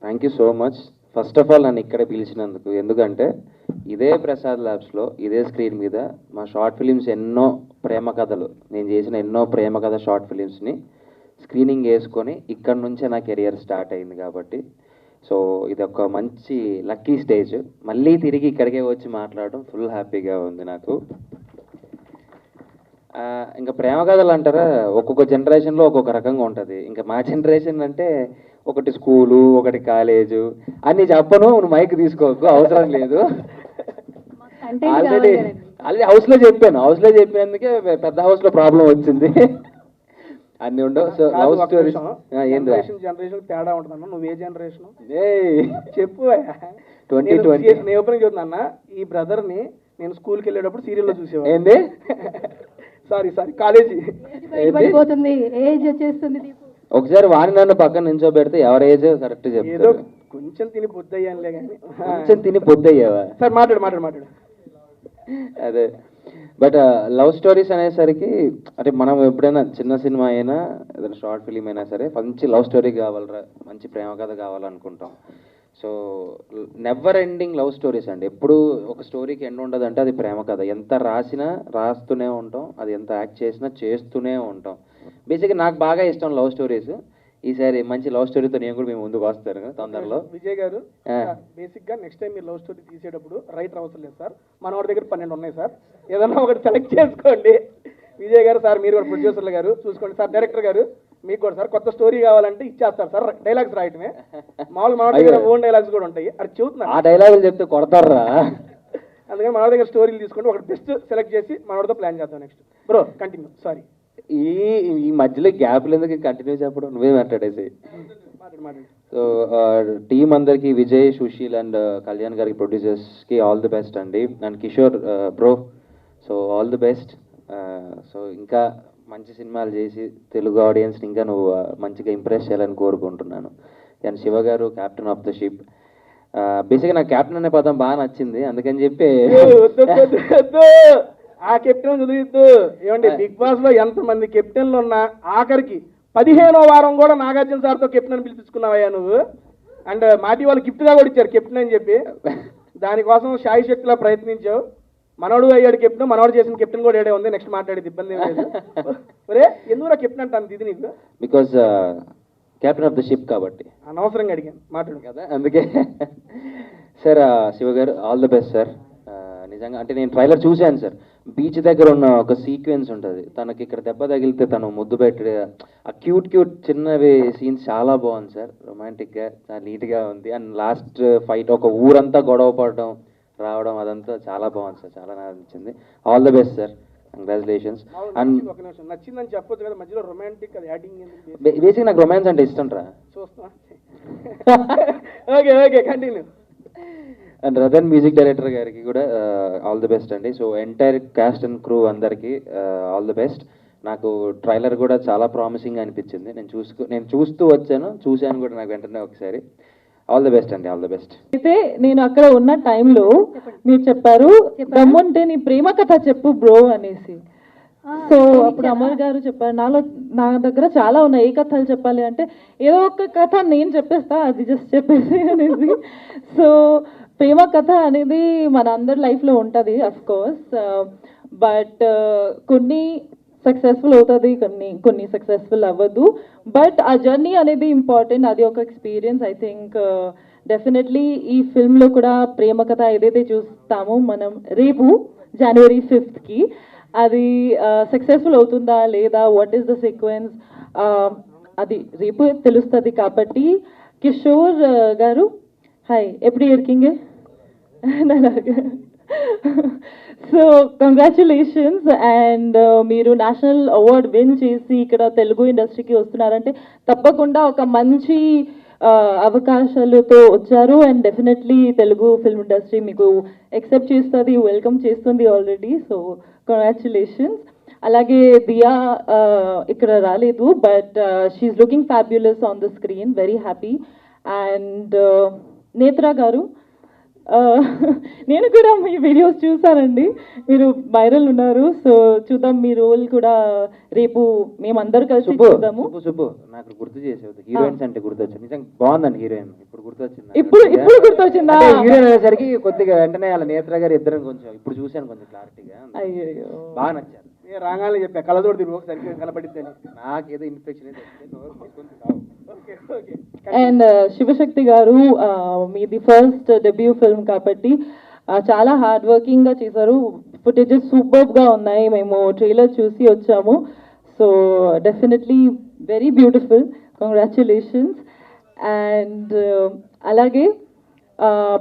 Thank you so much. First of all నన్ను ఇక్కడ పిలిచినందుకు, ఎందుకంటే ఇదే ప్రసాద్ ల్యాబ్స్లో ఇదే స్క్రీన్ మీద మా షార్ట్ ఫిలిమ్స్ ఎన్నో ప్రేమ కథలు, నేను చేసిన ఎన్నో ప్రేమ కథ షార్ట్ ఫిలిమ్స్ని స్క్రీనింగ్ వేసుకొని ఇక్కడ నుంచే నా కెరియర్ స్టార్ట్ అయింది కాబట్టి, సో ఇది ఒక మంచి లక్కీ స్టేజ్. మళ్ళీ తిరిగి ఇక్కడికే వచ్చి మాట్లాడడం ఫుల్ హ్యాపీగా ఉంది నాకు. ఇంకా ప్రేమ కథలు అంటారా, ఒక్కొక్క జనరేషన్లో ఒక్కొక్క రకంగా ఉంటుంది. ఇంకా మా జనరేషన్ అంటే ఒకటి స్కూలు, ఒకటి కాలేజు అన్నీ చెప్పను, నువ్వు మైక్ తీసుకోకు, అవసరం లేదు. ఆల్రెడీ హౌస్లో చెప్పినందుకే పెద్ద హౌస్లో ప్రాబ్లం వచ్చింది. అన్నీ ఉండవు. సో లవ్ స్టోరీస్ జనరేషన్ తేడా ఉంటుందన్న. నువ్వు ఏ జనరేషన్ చెప్పు. 2020 నేను ఓపెనింగ్ చెప్తున్నా, ఈ బ్రదర్ని నేను స్కూల్కి వెళ్ళేటప్పుడు సీరియల్లో చూసేవాడు. ఏంది? సారీ కాలేజీ ఏజ్ వచ్చేస్తుంది. ఒకసారి వాణి నన్ను పక్కన నించోబెడితే ఎవరి ఏజ్ కరెక్ట్ చెప్తారు. కొంచెం తిని పొద్దయ్యానులే కానీ. కొంచెం తిని పొద్దయ్యావా? సార్ మాట్లాడు. అదే, బట్ లవ్ స్టోరీస్ అనేసరికి అంటే మనం ఎప్పుడైనా చిన్న సినిమా అయినా ఏదైనా షార్ట్ ఫిలిం అయినా సరే మంచి లవ్ స్టోరీ కావాలరా, మంచి ప్రేమ కథ కావాలనుకుంటాం. So never ending love stories అండి. ఎప్పుడు ఒక స్టోరీకి ఎండ్ ఉండదు అంటే అది ప్రేమ కథ. ఎంత రాసినా రాస్తూనే ఉంటాం, అది ఎంత యాక్ట్ చేసినా చేస్తూనే ఉంటాం. బేసిక్గా నాకు బాగా ఇష్టం లవ్ స్టోరీస్. ఈసారి మంచి లవ్ స్టోరీతో నేను కూడా మేము ముందుకు వస్తాను తొందరలో. విజయ్ గారు, బేసిక్ గా నెక్స్ట్ టైం మీరు లవ్ స్టోరీ తీసేటప్పుడు రైటర్ అవసరం లేదు సార్, మన వాడి దగ్గర 12 ఉన్నాయి సార్, ఏదన్నా ఒకటి సెలెక్ట్ చేసుకోండి. విజయ్ గారు సార్, మీరు కూడా ప్రొడ్యూసర్లు గారు చూసుకోండి సార్, డైరెక్టర్ గారు మీకు కూడా సార్ కొత్త స్టోరీ కావాలంటే ఇచ్చేస్తారు సార్. డైలాగ్స్ రాయటమే మామూలు, మన దగ్గర ఓన్ డైలాగ్స్ కూడా ఉంటాయి. అది చెబుతున్నా, ఆ డైలాగులు చెప్తే కొడతారా? అందుకని మన దగ్గర స్టోరీలు తీసుకుంటే ఒకటి బెస్ట్ సెలెక్ట్ చేసి మనోడితో ప్లాన్ చేద్దాం. Next bro continue. సారీ, ఈ మధ్యలో గ్యాప్లు ఎందుకు, కంటిన్యూ చెప్పడం, నువ్వే మాట్లాడేసి. సో టీమ్ అందరికి, విజయ్, సుశీల్ అండ్ కళ్యాణ్ గారికి, ప్రొడ్యూసర్స్కి ఆల్ ది బెస్ట్ అండి. And Kishore bro, so all the best. So ఇంకా మంచి సినిమాలు చేసి తెలుగు ఆడియన్స్ని ఇంకా నువ్వు మంచిగా ఇంప్రెస్ చేయాలని కోరుకుంటున్నాను. అండ్ శివ గారు, క్యాప్టెన్ ఆఫ్ ద షిప్. బేసిక్గా నాకు క్యాప్టెన్ అనే పదం బాగా నచ్చింది, అందుకని చెప్పి ఆ కెప్టెన్ చదివిద్దు. ఏమండి, బిగ్ బాస్ లో ఎంతమంది కెప్టెన్లు ఉన్నా ఆఖరికి 15వ వారం కూడా నాగార్జున సార్తో కెప్టెన్ అని పిలిపించుకున్నావయ్యా నువ్వు. అండ్ మాటి వాళ్ళు గిఫ్ట్ గా కూడా ఇచ్చారు కెప్టెన్ అని చెప్పి. దానికోసం శాయి శక్తిలా ప్రయత్నించావు. మనోడు అయ్యాడు కెప్టెన్, మనోడు చేసిన కెప్టెన్ కూడా ఏడే ఉంది. నెక్స్ట్ మాట్లాడేది ఇబ్బంది ఏం లేదు. ఒరే ఎందుకు కెప్టెన్ అంటాను ఇది నీకు? Because captain of the ship కాబట్టి అనవసరంగా అడిగాను, మాట్లాడు కదా, అందుకే. సార్ శివ గారు ఆల్ ద బెస్ట్ సార్. నిజంగా అంటే నేను ట్రైలర్ చూశాను సార్. బీచ్ దగ్గర ఉన్న ఒక సీక్వెన్స్ ఉంటుంది, తనకి ఇక్కడ దెబ్బ తగిలితే తను ముద్దు పెట్టి ఆ క్యూట్ చిన్నవి సీన్స్ చాలా బాగుంది సార్. రొమాంటిక్గా చాలా నీట్గా ఉంది. అండ్ లాస్ట్ ఫైట్ ఒక ఊరంతా గొడవ పడడం రావడం అదంతా చాలా బాగుంది సార్, చాలా నచ్చింది. All the best sir, congratulations. And నచ్చిందని చెప్పొచ్చు కదా, మధ్యలో రొమాంటిక్ అది యాడింగ్. బేసిక్ నాకు రొమాన్స్ అంటే ఇష్టం రా. చూస్తా. Okay continue. And Ratan music director గారికి కూడా ఆల్ ది బెస్ట్ అండి. So entire cast and crew అందరికీ ఆల్ ది బెస్ట్. నాకు ట్రైలర్ కూడా చాలా ప్రామిసింగ్ అనిపించింది. నేను చూస్తూ చూశాను కూడా నాకు వెంటనే ఒకసారి. ఆల్ ది బెస్ట్ అండి, ఆల్ ది బెస్ట్. అయితే నేను అక్కడ ఉన్న టైంలో మీరు చెప్పారు దమ్ముంటే నీ ప్రేమ కథ చెప్పు బ్రో అనేసి. సో అప్పుడు అమర్ గారు చెప్పారు, నా దగ్గర చాలా ఉన్నాయి, ఏ కథలు చెప్పాలి అంటే ఏదో ఒక కథ నేను చెప్పేస్తా, అది జస్ట్ చెప్పేసి అనేసి. సో ప్రేమ కథ అనేది మన అందరి లైఫ్లో ఉంటుంది అఫ్ కోర్స్, బట్ కొన్ని సక్సెస్ఫుల్ అవుతుంది, కొన్ని సక్సెస్ఫుల్ అవ్వదు. బట్ ఆ జర్నీ అనేది ఇంపార్టెంట్, అది ఒక ఎక్స్పీరియన్స్. ఐ థింక్ డెఫినెట్లీ ఈ ఫిల్మ్లో కూడా ప్రేమ కథ ఏదైతే చూస్తామో మనం రేపు January 5th అది సక్సెస్ఫుల్ అవుతుందా లేదా, వాట్ ఈస్ ద సీక్వెన్స్, అది రేపు తెలుస్తుంది. కాబట్టి కిషోర్ గారు హాయ్, ఎప్పుడు ఇరికింగ్. So congratulations. అండ్ మీరు నేషనల్ అవార్డ్ విన్ చేసి ఇక్కడ తెలుగు ఇండస్ట్రీకి వస్తున్నారంటే తప్పకుండా ఒక మంచి అవకాశాలతో వచ్చారు. And definitely Telugu film industry మీకు యాక్సెప్ట్ చేస్తుంది, వెల్కమ్ చేస్తుంది ఆల్రెడీ. So congratulations. అలాగే దియా ఇక్కడ రాలేదు, but she's looking fabulous on the screen, very happy. And Netra garu నేను కూడా మీ వీడియోస్ చూసానండి, మీరు వైరల్ ఉన్నారు. సో చూద్దాం మీ రోల్ కూడా రేపు మేమందరూ కలిసి సుబ్బు చూద్దాము. సుబ్బు సుబ్బు నాకు గుర్తు చేసేది హీరోయిన్స్ అంటే గుర్తొచ్చింది. నిజంగా బాగుందండి హీరోయిన్. ఇప్పుడు గుర్తొచ్చింది. ఇప్పుడు గుర్తొచ్చిందా? హీరోయిన్ అయ్యేసరికి కొద్దిగా వెంటనే వాళ్ళ నేత్ర గారు ఇద్దరం కొంచెం ఇప్పుడు చూశాను కొంచెం క్లారిటీగా. అయ్యో, బాగా నచ్చారు. నేను రాగానే చెప్పా కళ్ళజోడు తిరుగు సరిగ్గా కనపడిద్దని. నాకేదో ఇన్ఫెక్షన్ అండ్ శివశక్తి గారు, మీది ఫస్ట్ డెబ్యూ ఫిల్మ్ కాబట్టి చాలా హార్డ్ వర్కింగ్ గా చేశారు. ఫుటేజెస్ సూపర్ గా ఉన్నాయి, మేము ట్రైలర్ చూసి వచ్చాము. So definitely very beautiful, congratulations. And అలాగే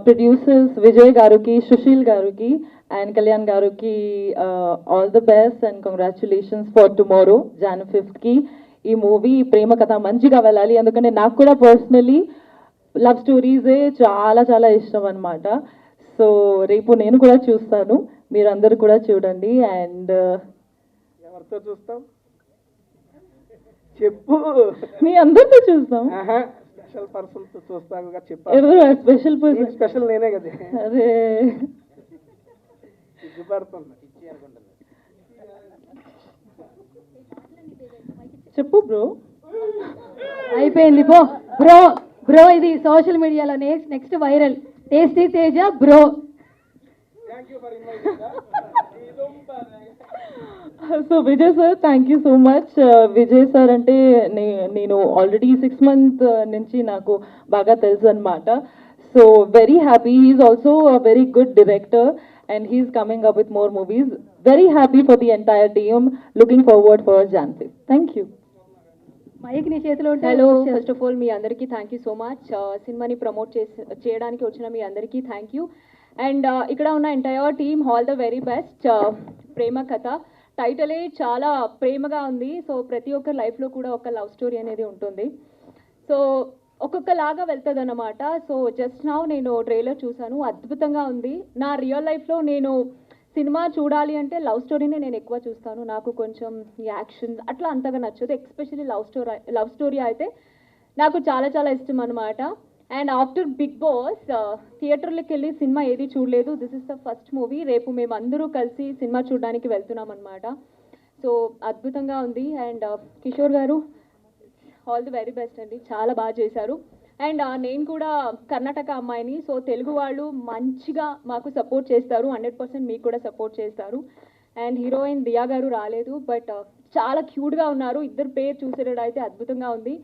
ప్రొడ్యూసర్స్ విజయ్ గారికి, సుశీల్ గారికి అండ్ కళ్యాణ్ గారికి all the best and congratulations for tomorrow Jan 5th. ఈ మూవీ ప్రేమ కథ మంచిగా వెళ్ళాలి, ఎందుకంటే నాకు కూడా పర్సనలీ లవ్ స్టోరీసే చాలా చాలా ఇష్టం అనమాట. సో రేపు నేను కూడా చూస్తాను, మీరందరూ కూడా చూడండి. అండ్ ఎవరితో చూస్తాం చెప్పు. మీ అందరితో చూస్తాం. స్పెషల్ పర్సన్ తో చూస్తాను చెప్పాను. ఎవరు స్పెషల్ పర్సన్? స్పెషల్ నేనే కదా. అరే సిగ్గుపడుతుంది. చెప్పు బ్రో. అయిపోయింది పో బ్రో ఇది సోషల్ మీడియాలో next viral tasty Teja bro. So Vijay sir, thank you so much. Vijay sir అంటే నేను ఆల్రెడీ 6 months నుంచి నాకు బాగా తెలుసు అనమాట. So very happy. He is also a very good director and he's coming up with more movies. Very happy for the entire team. Looking forward for Jan 5th. Thank you. Mike నీ చేతిలో ఉంటే hello, first of all మీ అందరికీ thank you so much. సినిమాని promote చేయడానికి వచ్చిన మీ అందరికీ థ్యాంక్ యూ. అండ్ ఇక్కడ ఉన్న entire team all the very best. ప్రేమ కథ టైటిలే చాలా ప్రేమగా ఉంది. సో ప్రతి ఒక్కరి లైఫ్లో కూడా ఒక లవ్ స్టోరీ అనేది ఉంటుంది. సో ఒక్కొక్కలాగా వెళ్తుంది అన్నమాట. సో జస్ట్ నౌ నేను ట్రైలర్ చూశాను, అద్భుతంగా ఉంది. నా రియల్ లైఫ్లో నేను సినిమా చూడాలి అంటే లవ్ స్టోరీనే నేను ఎక్కువ చూస్తాను. నాకు కొంచెం యాక్షన్ అట్లా అంతగా నచ్చదు. ఎస్పెషల్లీ లవ్ స్టోరీ అయితే నాకు చాలా చాలా ఇష్టం అనమాట. అండ్ ఆఫ్టర్ బిగ్ బాస్ థియేటర్లోకి వెళ్ళి సినిమా ఏది చూడలేదు. This is the first movie. రేపు మేము అందరూ కలిసి సినిమా చూడడానికి వెళ్తున్నాం అనమాట. సో అద్భుతంగా ఉంది. అండ్ కిషోర్ గారు ఆల్ ది వెరీ బెస్ట్ అండి, చాలా బాగా చేశారు. అండ్ నేను కూడా కర్ణాటక అమ్మాయిని. సో తెలుగు వాళ్ళు మంచిగా మాకు సపోర్ట్ చేస్తారు, 100% మీకు కూడా సపోర్ట్ చేస్తారు. అండ్ హీరోయిన్ దియా గారు రాలేదు, బట్ చాలా క్యూట్గా ఉన్నారు. ఇద్దరు పేరు చూసేటప్పుడు అయితే అద్భుతంగా ఉంది.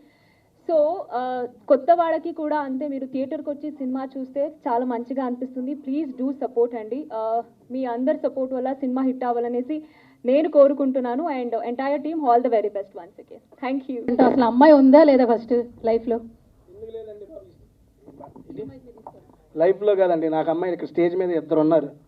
సో కొత్త వాళ్ళకి కూడా అంతే, మీరు థియేటర్కి వచ్చి సినిమా చూస్తే చాలా మంచిగా అనిపిస్తుంది. ప్లీజ్ డూ సపోర్ట్ అండి. మీ అందరి సపోర్ట్ వల్ల సినిమా హిట్ అవ్వాలనేసి నేను కోరుకుంటున్నాను. And entire team all the very best once again. Thank you. అంటే అసలు అమ్మాయి ఉందా లేదా ఫస్ట్ లైఫ్లో? లైఫ్లో కాదండి, నాకు అమ్మాయి ఇక్కడ స్టేజ్ మీద ఇద్దరు ఉన్నారు.